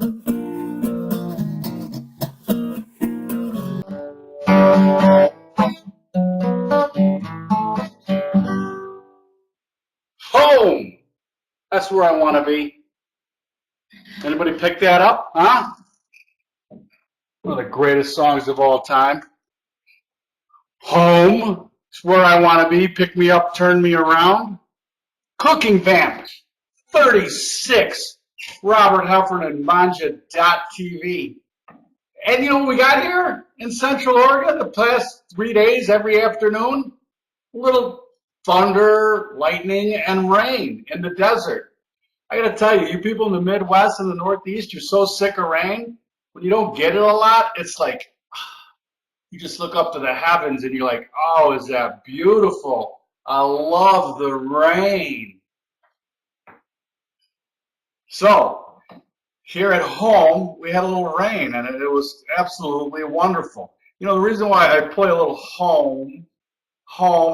Home. That's where I want to be. Anybody pick that up? Huh? One of the greatest songs of all time. Home. It's where I want to be. Pick me up, turn me around. Cooking Vamp. 36. Robert Halford and mangiaTV. And you know what we got here in Central Oregon the past 3 days, every afternoon? A little thunder, lightning, and rain in the desert. I got to tell you, you people in the Midwest and the Northeast, you're so sick of rain. When you don't get it a lot, it's like you just look up to the heavens and you're like, oh, is that beautiful? I love the rain. So here at home, we had a little rain, and it was absolutely wonderful. You know, the reason why I play a little home,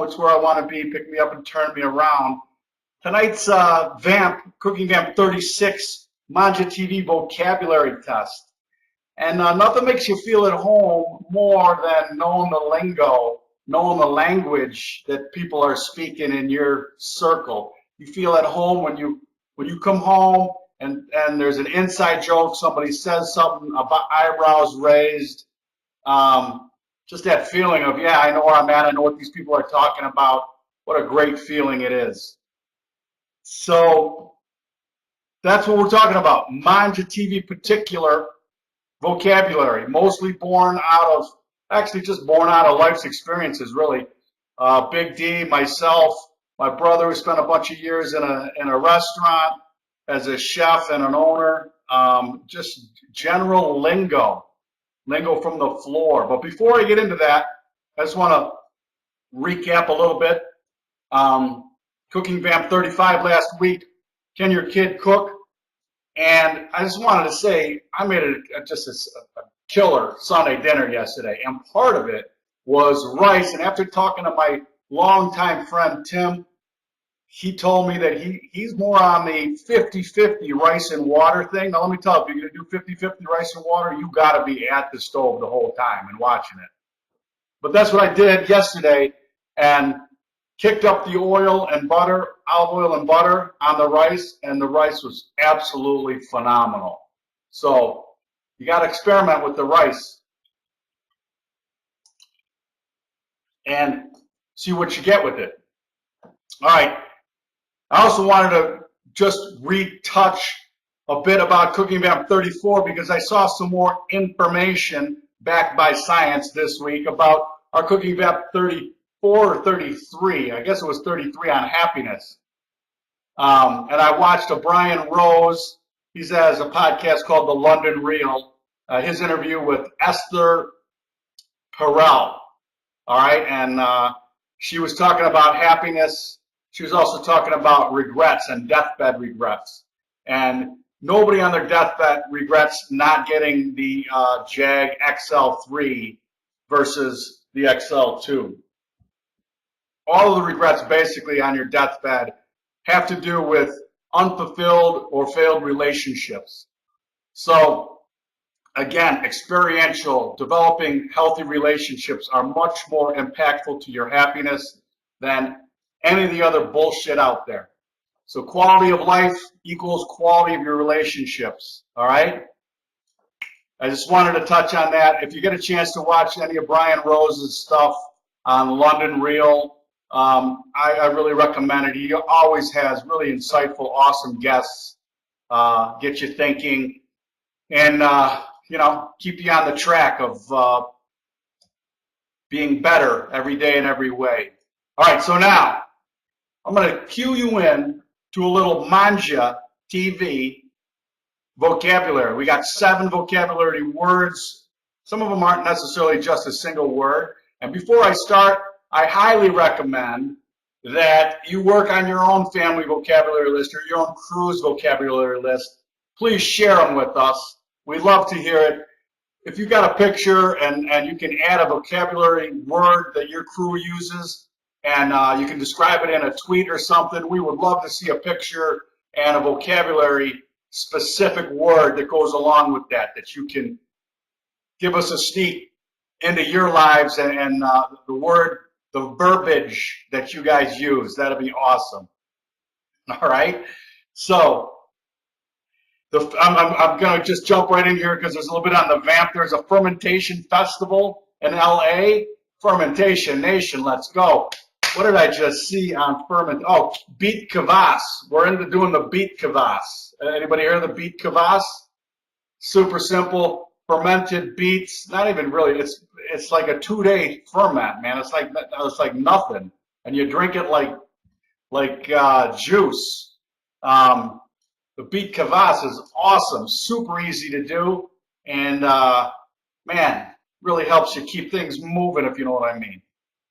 it's where I want to be, pick me up and turn me around. Tonight's Vamp, Cooking Vamp 36, mangiaTV vocabulary test. And nothing makes you feel at home more than knowing the lingo, knowing the language that people are speaking in your circle. You feel at home when you come home and there's an inside joke, somebody says something about eyebrows raised. Just that feeling of, yeah, I know where I'm at, I know what these people are talking about. What a great feeling it is. So that's what we're talking about. mangiaTV particular vocabulary, mostly born out of, actually just born out of life's experiences, really. Big D, myself, my brother who spent a bunch of years in a restaurant as a chef and an owner, just general lingo from the floor. But before I get into that, I just want to recap a little bit. Cooking Vamp 35 last week, Can Your Kid Cook? And I just wanted to say, I made just a killer Sunday dinner yesterday, and part of it was rice. And after talking to my longtime friend Tim, he told me that he's more on the 50-50 rice and water thing. Now let me tell you, if you're going to do 50-50 rice and water, you got to be at the stove the whole time and watching it. But that's what I did yesterday, and kicked up the oil and butter, olive oil and butter on the rice, and the rice was absolutely phenomenal. So you got to experiment with the rice and see what you get with it. All right. I also wanted to just retouch a bit about Cooking Vamp 34 because I saw some more information backed by science this week about our Cooking Vamp 34 or 33. I guess it was 33 on happiness. And I watched a Brian Rose. He has a podcast called The London Reel. His interview with Esther Perel. All right, and she was talking about happiness. She was also talking about regrets and deathbed regrets. And nobody on their deathbed regrets not getting the Jag XL3 versus the XL2. All of the regrets basically on your deathbed have to do with unfulfilled or failed relationships. So again, experiential, developing healthy relationships are much more impactful to your happiness than any of the other bullshit out there. So quality of life equals quality of your relationships, all right? I just wanted to touch on that. If you get a chance to watch any of Brian Rose's stuff on London Reel, I really recommend it. He always has really insightful, awesome guests, get you thinking, and you know, keep you on the track of being better every day in every way. All right, so now I'm going to cue you in to a little mangiaTV vocabulary. We got 7 vocabulary words. Some of them aren't necessarily just a single word. And before I start, I highly recommend that you work on your own family vocabulary list or your own crew's vocabulary list. Please share them with us. We'd love to hear it. If you've got a picture and you can add a vocabulary word that your crew uses, and you can describe it in a tweet or something, we would love to see a picture and a vocabulary specific word that goes along with that you can give us a sneak into your lives and the verbiage that you guys use. That'll be awesome. All right. So I'm going to just jump right in here because there's a little bit on the Vamp. There's a fermentation festival in LA. Fermentation Nation, let's go. What did I just see on ferment? Oh, beet kvass. We're into doing the beet kvass. Anybody hear of the beet kvass? Super simple. Fermented beets. Not even really. It's like a 2-day ferment, man. It's like nothing, and you drink it like juice. The beet kvass is awesome. Super easy to do, and man, really helps you keep things moving, if you know what I mean.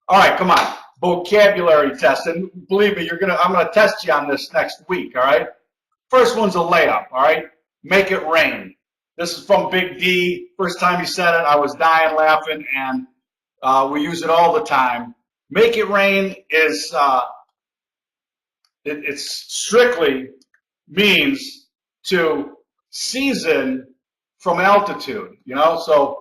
All right, come on. Vocabulary test. And believe me, I'm gonna test you on this next week, all right? First one's a layup, all right? Make it rain. This is from Big D. First time he said it, I was dying laughing, and we use it all the time. Make it rain is it's strictly means to season from altitude, you know? So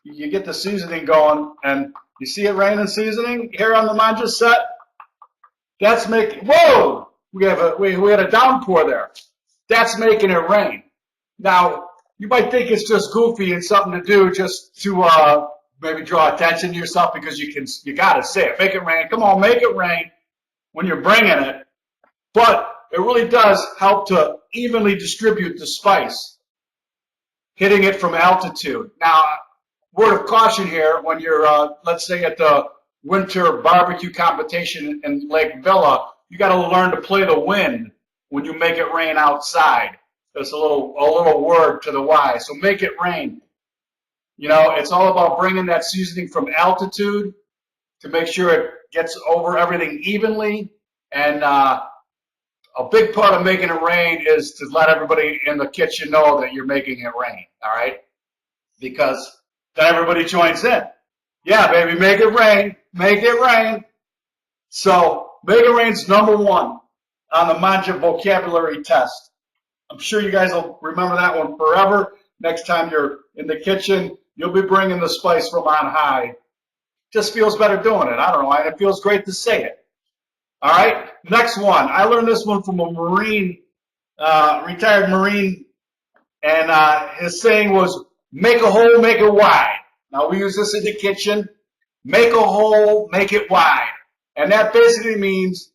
you get the seasoning going, and you see it raining seasoning here on the Mangia set? That's making, whoa! We had a downpour there. That's making it rain. Now, you might think it's just goofy and something to do just to maybe draw attention to yourself because you gotta say it. Make it rain. Come on, make it rain when you're bringing it. But it really does help to evenly distribute the spice, hitting it from altitude. Now, word of caution here, when you're, let's say, at the winter barbecue competition in Lake Villa, you got to learn to play the wind when you make it rain outside. There's a little word to the Y. So make it rain. You know, it's all about bringing that seasoning from altitude to make sure it gets over everything evenly. And a big part of making it rain is to let everybody in the kitchen know that you're making it rain, all right? Because then everybody joins in. Yeah, baby, make it rain. Make it rain. So make it rain's number one on the Mangia vocabulary test. I'm sure you guys will remember that one forever. Next time you're in the kitchen, you'll be bringing the spice from on high. Just feels better doing it. I don't know. And it feels great to say it. All right. Next one. I learned this one from a Marine, retired Marine, and his saying was, make a hole, make it wide. Now, we use this in the kitchen. Make a hole, make it wide. And that basically means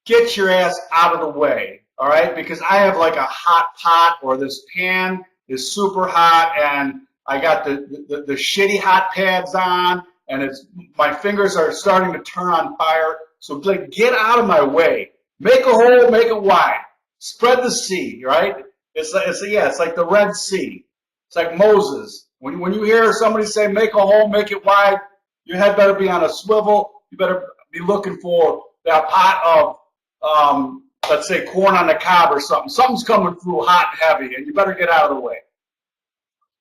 get your ass out of the way, all right? Because I have like a hot pot, or this pan is super hot, and I got the shitty hot pads on, and my fingers are starting to turn on fire. So like, get out of my way. Make a hole, make it wide. Spread the sea, right? It's like the Red Sea. It's like Moses. When you hear somebody say, make a hole, make it wide, your head better be on a swivel. You better be looking for that pot of, let's say, corn on the cob or something. Something's coming through hot and heavy, and you better get out of the way.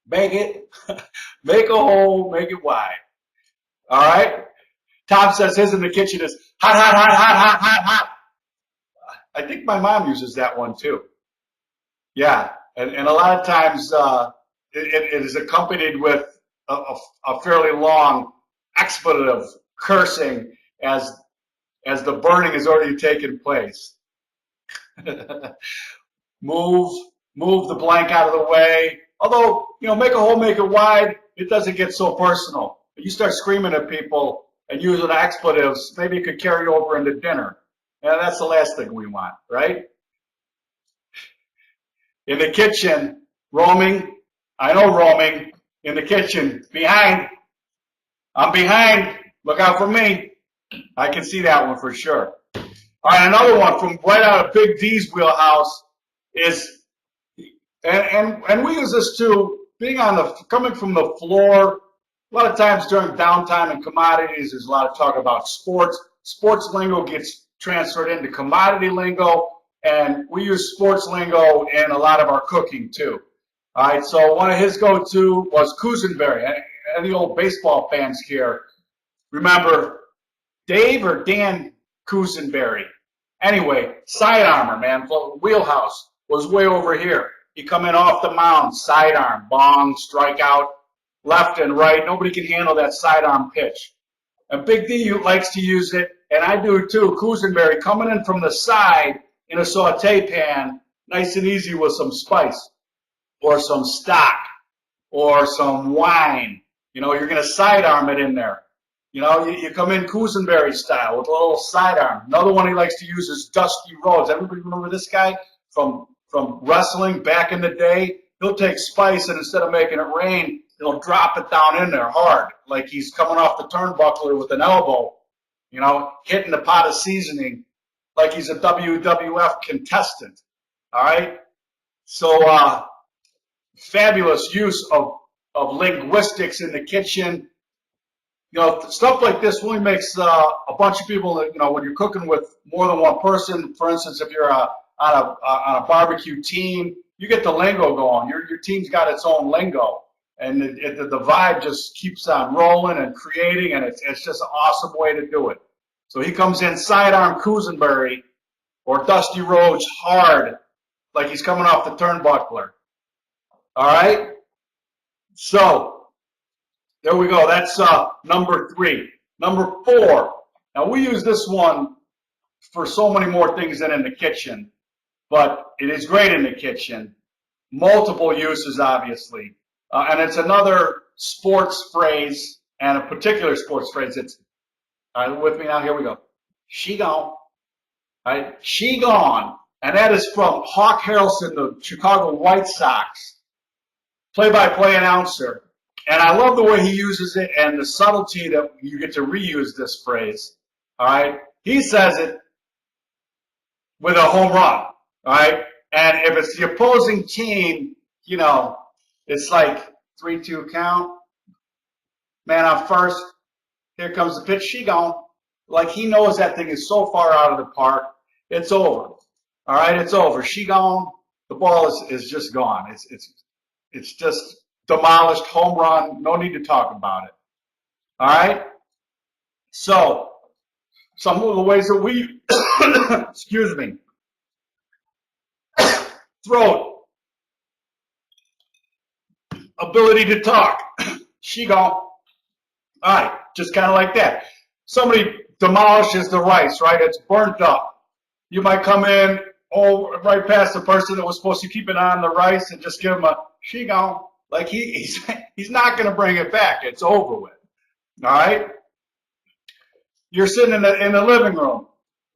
Make it, make a hole, make it wide. All right? Tom says his in the kitchen is hot, hot, hot, hot, hot, hot, hot. I think my mom uses that one too. Yeah, and a lot of times it is accompanied with a fairly long expletive cursing as the burning has already taken place. move the blank out of the way. Although, you know, make a hole, make it wide, it doesn't get so personal. If you start screaming at people and using expletives, maybe it could carry over into dinner. And that's the last thing we want, right? In the kitchen, roaming, I know roaming, in the kitchen, behind, I'm behind, look out for me. I can see that one for sure. All right, another one from right out of Big D's wheelhouse is, and we use this too, coming from the floor. A lot of times during downtime in commodities, there's a lot of talk about sports. Sports lingo gets transferred into commodity lingo, and we use sports lingo in a lot of our cooking too. All right, so one of his go-to was Cousinberry. Any old baseball fans here remember Dave or Dan Cousinberry? Anyway, side armor, man, wheelhouse. was way over here. He come in off the mound, sidearm, bong, strikeout, left and right. Nobody can handle that sidearm pitch. And Big D likes to use it, and I do too. Cousinberry coming in from the side in a saute pan, nice and easy with some spice or some stock or some wine. You know, you're going to sidearm it in there. You know, you come in Cousinberry style with a little sidearm. Another one he likes to use is Dusty Rhodes. Everybody remember this guy from wrestling back in the day? He'll take spice, and instead of making it rain, he'll drop it down in there hard, like he's coming off the turnbuckler with an elbow, you know, hitting the pot of seasoning like he's a WWF contestant. All right? So fabulous use of linguistics in the kitchen. You know, stuff like this really makes a bunch of people, you know, when you're cooking with more than one person, for instance, if you're on a barbecue team, you get the lingo going. Your team's got its own lingo. And the vibe just keeps on rolling and creating, and it's just an awesome way to do it. So he comes in sidearm Cousinberry or Dusty Rhodes hard, like he's coming off the turnbuckler. All right? So there we go. That's number 3. Number 4. Now, we use this one for so many more things than in the kitchen, but it is great in the kitchen. Multiple uses, obviously. And it's another sports phrase, and a particular sports phrase. It's, with me now, here we go. She gone. Right? She gone. And that is from Hawk Harrelson, the Chicago White Sox, play-by-play announcer. And I love the way he uses it and the subtlety that you get to reuse this phrase. All right? He says it with a home run. All right? And if it's the opposing team, you know, it's like 3-2 count. Man on first. Here comes the pitch. She gone. Like he knows that thing is so far out of the park. It's over. All right, it's over. She gone. The ball is just gone. It's just demolished. Home run. No need to talk about it. All right. So some of the ways that we excuse me, throat, ability to talk. She gone. All right, just kind of like that. Somebody demolishes the rice, right? It's burnt up. You might come in, right past the person that was supposed to keep it on the rice and just give him a she gone. Like he's not going to bring it back. It's over with. All right. You're sitting in the living room.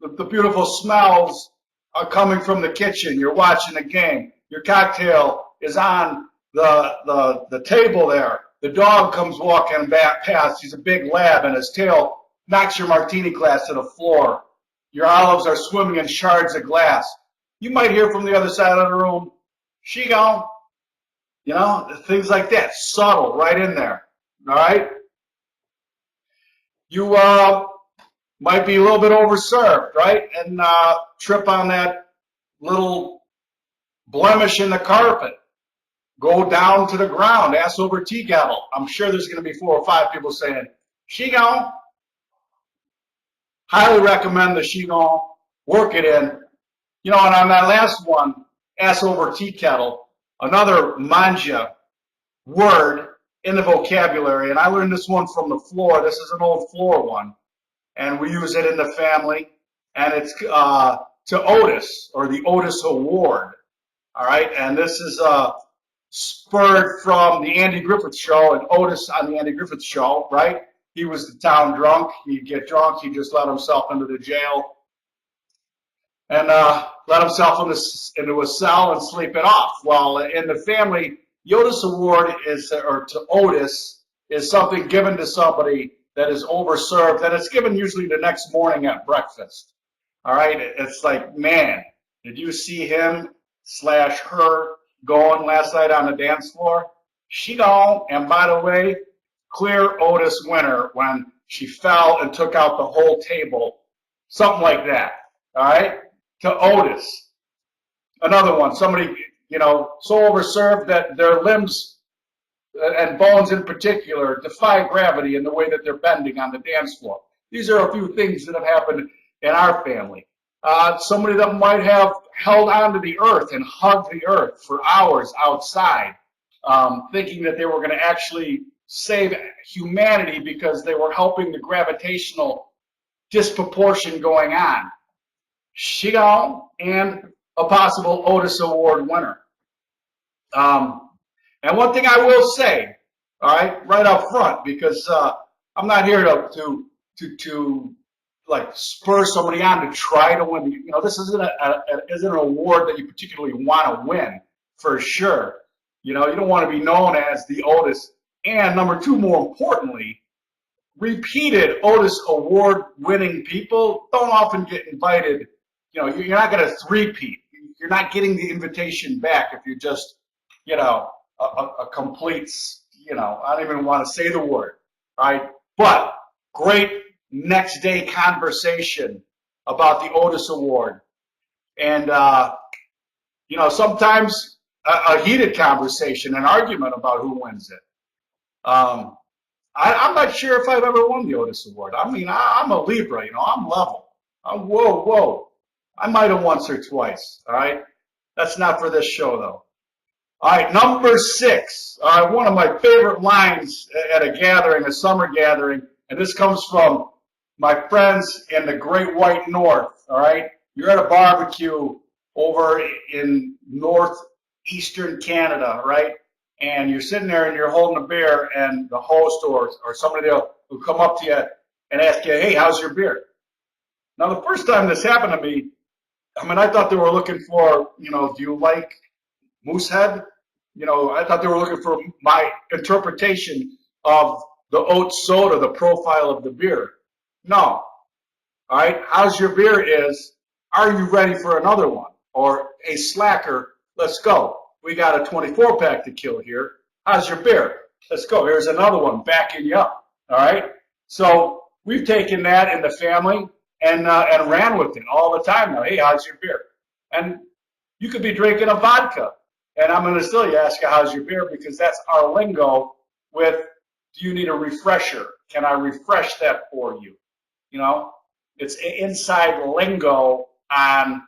The beautiful smells are coming from the kitchen. You're watching the game. Your cocktail is on the table there. The dog comes walking back past. He's a big lab, and his tail knocks your martini glass to the floor. Your olives are swimming in shards of glass. You might hear from the other side of the room, she gone. You know, things like that. Subtle, right in there. All right? You might be a little bit overserved, right? And trip on that little blemish in the carpet. Go down to the ground, ass over tea kettle. I'm sure there's going to be 4 or 5 people saying, she gone. Highly recommend the she gone. Work it in. You know, and on that last one, ass over tea kettle, another Mangia word in the vocabulary. And I learned this one from the floor. This is an old floor one. And we use it in the family. And it's to Otis, or the Otis Award. All right. And this is spurred from the Andy Griffith Show, and Otis on the Andy Griffith Show, right? He was the town drunk. He'd get drunk. He'd just let himself into the jail and let himself into a cell and sleep it off. Well, in the family, the Otis Award or to Otis, is something given to somebody that is overserved, and it's given usually the next morning at breakfast. All right? It's like, man, did you see him / her going last night on the dance floor? She gone. And by the way, clear Otis winner when she fell and took out the whole table. Something like that. All right? To Otis. Another one. Somebody, you know, so overserved that their limbs and bones in particular defy gravity in the way that they're bending on the dance floor. These are a few things that have happened in our family. Somebody that might have held onto the earth and hugged the earth for hours outside, thinking that they were going to actually save humanity because they were helping the gravitational disproportion going on. She gone, and a possible Otis Award winner. And one thing I will say, all right up front, because I'm not here to like spur somebody on to try to win. You know, this isn't an award that you particularly want to win, for sure. You know, you don't want to be known as the Otis. And number two, more importantly, repeated Otis Award winning people don't often get invited. You know, you're not going to three-peat. You're not getting the invitation back if you're just, you know, a complete, you know, I don't even want to say the word, right? But great next day conversation about the Otis Award. And, you know, sometimes a heated conversation, an argument about who wins it. I'm not sure if I've ever won the Otis Award. I mean, I'm a Libra, you know, I'm level. Whoa. I might have once or twice, all right? That's not for this show, though. All right, number 6. One of my favorite lines at a gathering, a summer gathering, and this comes from my friends in the Great White North, all right? You're at a barbecue over in northeastern Canada, right? And you're sitting there and you're holding a beer, and the host or somebody else will come up to you and ask you, hey, how's your beer? Now, the first time this happened to me, I mean, I thought they were looking for, you know, do you like Moosehead? You know, I thought they were looking for my interpretation of the oat soda, the profile of the beer. No. All right, how's your beer is, are you ready for another one? Or, hey, slacker, let's go. We got a 24-pack to kill here. How's your beer? Let's go. Here's another one backing you up. All right? So we've taken that in the family and ran with it all the time now. Hey, how's your beer? And you could be drinking a vodka, and I'm going to still ask you, how's your beer? Because that's our lingo with, do you need a refresher? Can I refresh that for you? You know, it's inside lingo on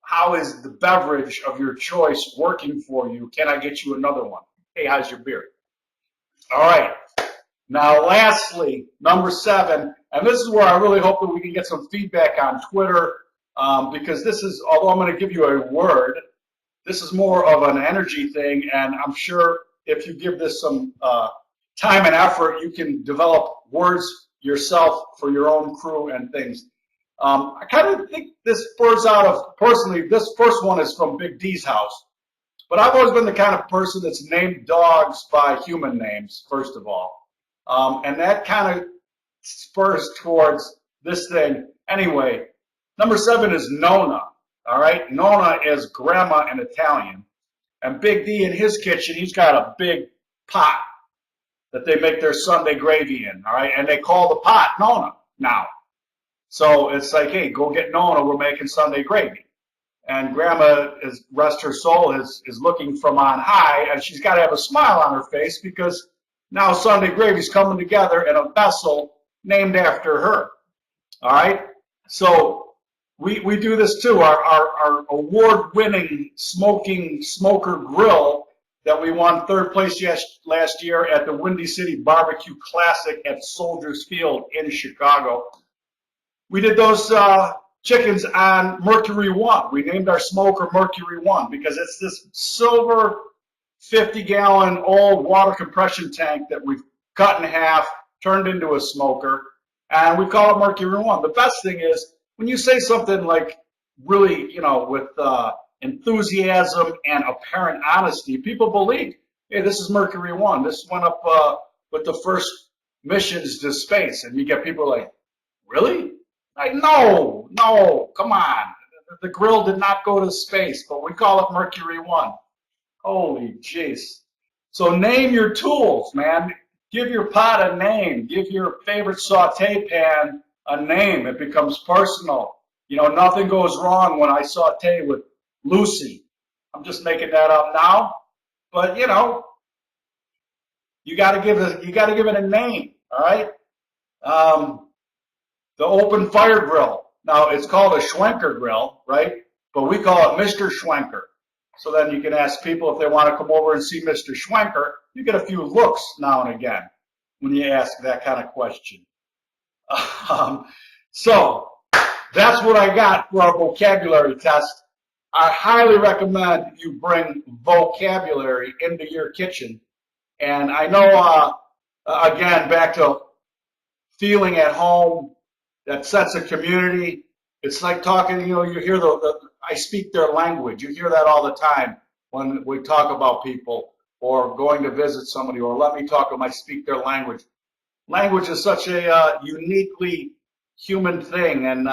how is the beverage of your choice working for you? Can I get you another one? Hey, how's your beer? All right. Now, lastly, number 7, and this is where I really hope that we can get some feedback on Twitter, because this is, although I'm going to give you a word, this is more of an energy thing, and I'm sure if you give this some time and effort, you can develop words yourself for your own crew and things. I kind of think this spurs out of, personally, this first one is from Big D's house, but I've always been the kind of person that's named dogs by human names, first of all. And that kind of spurs towards this thing. Anyway, number 7 is Nonna, all right? Nonna is grandma in Italian. And Big D in his kitchen, he's got a big pot that they make their Sunday gravy in, all right? And they call the pot Nonna now. So it's like, hey, go get Nonna, we're making Sunday gravy. And grandma, is, rest her soul, is looking from on high, and she's got to have a smile on her face because now Sunday gravy's coming together in a vessel named after her. All right? So we do this too. Our award-winning smoker grill that we won 3rd place last year at the Windy City Barbecue Classic at Soldiers Field in Chicago. We did those chickens on Mercury 1. We named our smoker Mercury 1 because it's this silver 50-gallon old water compression tank that we've cut in half, turned into a smoker, and we call it Mercury 1. The best thing is when you say something like really, you know, with enthusiasm and apparent honesty, people believe, hey, this is Mercury 1. This went up with the first missions to space, and you get people like, really? Like, no, come on. The grill did not go to space, but we call it Mercury 1. Holy jeez. So name your tools, man. Give your pot a name. Give your favorite saute pan a name. It becomes personal. You know, nothing goes wrong when I saute with Lucy. I'm just making that up now. But, you know, you got to give it a name, all right? The open fire grill. Now, it's called a Schwenker grill, right? but we call it Mr. Schwenker. So then you can ask people if they want to come over and see Mr. Schwenker. You get a few looks now and again when you ask that kind of question. So that's what I got for our vocabulary test. I highly recommend you bring vocabulary into your kitchen. And I know, again, back to feeling at home, that sense of community. It's like talking, you hear I speak their language. You hear that all the time when we talk about people or going to visit somebody or let me talk to them, I speak their language. Language is such a uniquely human thing, and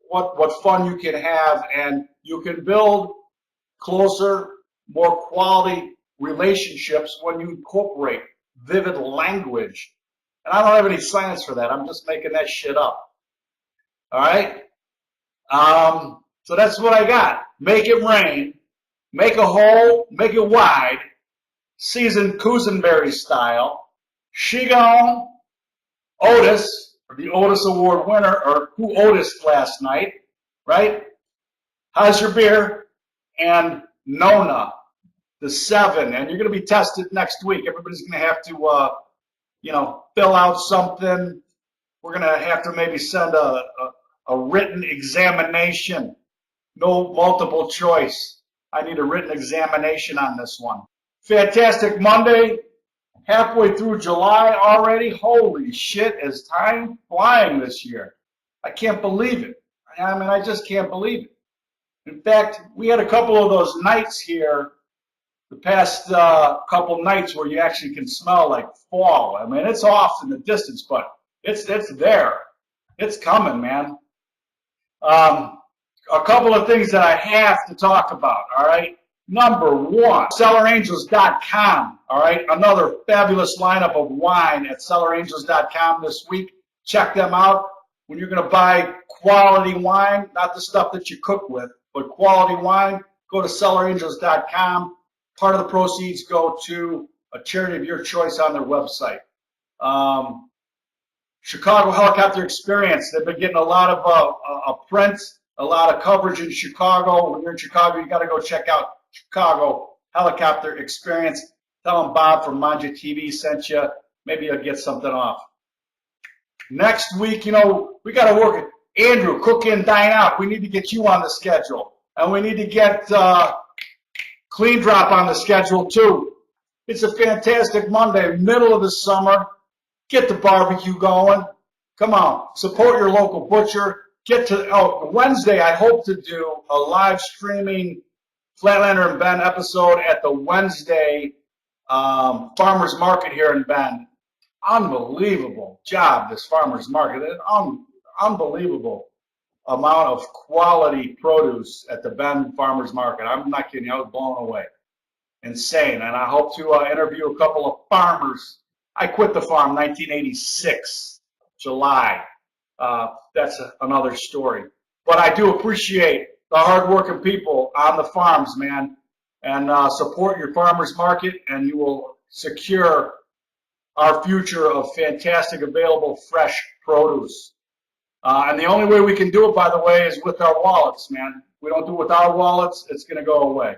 what fun you can have, and you can build closer, more quality relationships when you incorporate vivid language. And I don't have any science for that. I'm just making that shit up. All right? So that's what I got. Make it rain, make a hole, make it wide, seasoned Cousinberry style, Shigon, Otis, or the Otis Award winner, or who Otis last night, right? How's your beer? And Nona, the 7. And you're going to be tested next week. Everybody's going to have to, fill out something. We're going to have to maybe send a written examination. No multiple choice. I need a written examination on this one. Fantastic Monday. Halfway through July already. Holy shit, is time flying this year. I can't believe it. I mean, I just can't believe it. In fact, we had a couple of those nights here, the past couple nights where you actually can smell like fall. I mean, it's off in the distance, but it's there. It's coming, man. A couple of things that I have to talk about, all right? Number one, sellerangels.com, all right? Another fabulous lineup of wine at sellerangels.com this week. Check them out. When you're going to buy quality wine, not the stuff that you cook with, but quality wine, go to sellerangels.com. Part of the proceeds go to a charity of your choice on their website. Chicago Helicopter Experience, they've been getting a lot of print, a lot of coverage in Chicago. When you're in Chicago, you got to go check out Chicago Helicopter Experience. Tell them Bob from mangiaTV sent you. Maybe you'll get something off. Next week, we got to work it. Andrew, Cook In, Dine Out. We need to get you on the schedule. And we need to get Clean Drop on the schedule, too. It's a fantastic Monday, middle of the summer. Get the barbecue going. Come on, support your local butcher. Wednesday, I hope to do a live streaming Flatlander and Ben episode at the Wednesday farmers market here in Bend. Unbelievable job, this farmers market. Unbelievable amount of quality produce at the Bend farmers market. I'm not kidding. I was blown away. Insane. And I hope to interview a couple of farmers. I quit the farm 1986, July. That's another story. But I do appreciate the hardworking people on the farms, man. And support your farmers market, and you will secure our future of fantastic available fresh produce. And the only way we can do it, by the way, is with our wallets, man. If we don't do it with our wallets, it's going to go away.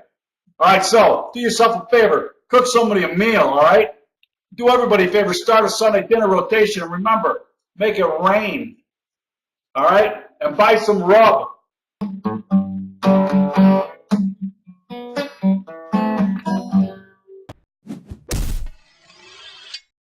All right, so do yourself a favor. Cook somebody a meal, all right? Do everybody a favor. Start a Sunday dinner rotation. And remember, make it rain, all right? And buy some rub.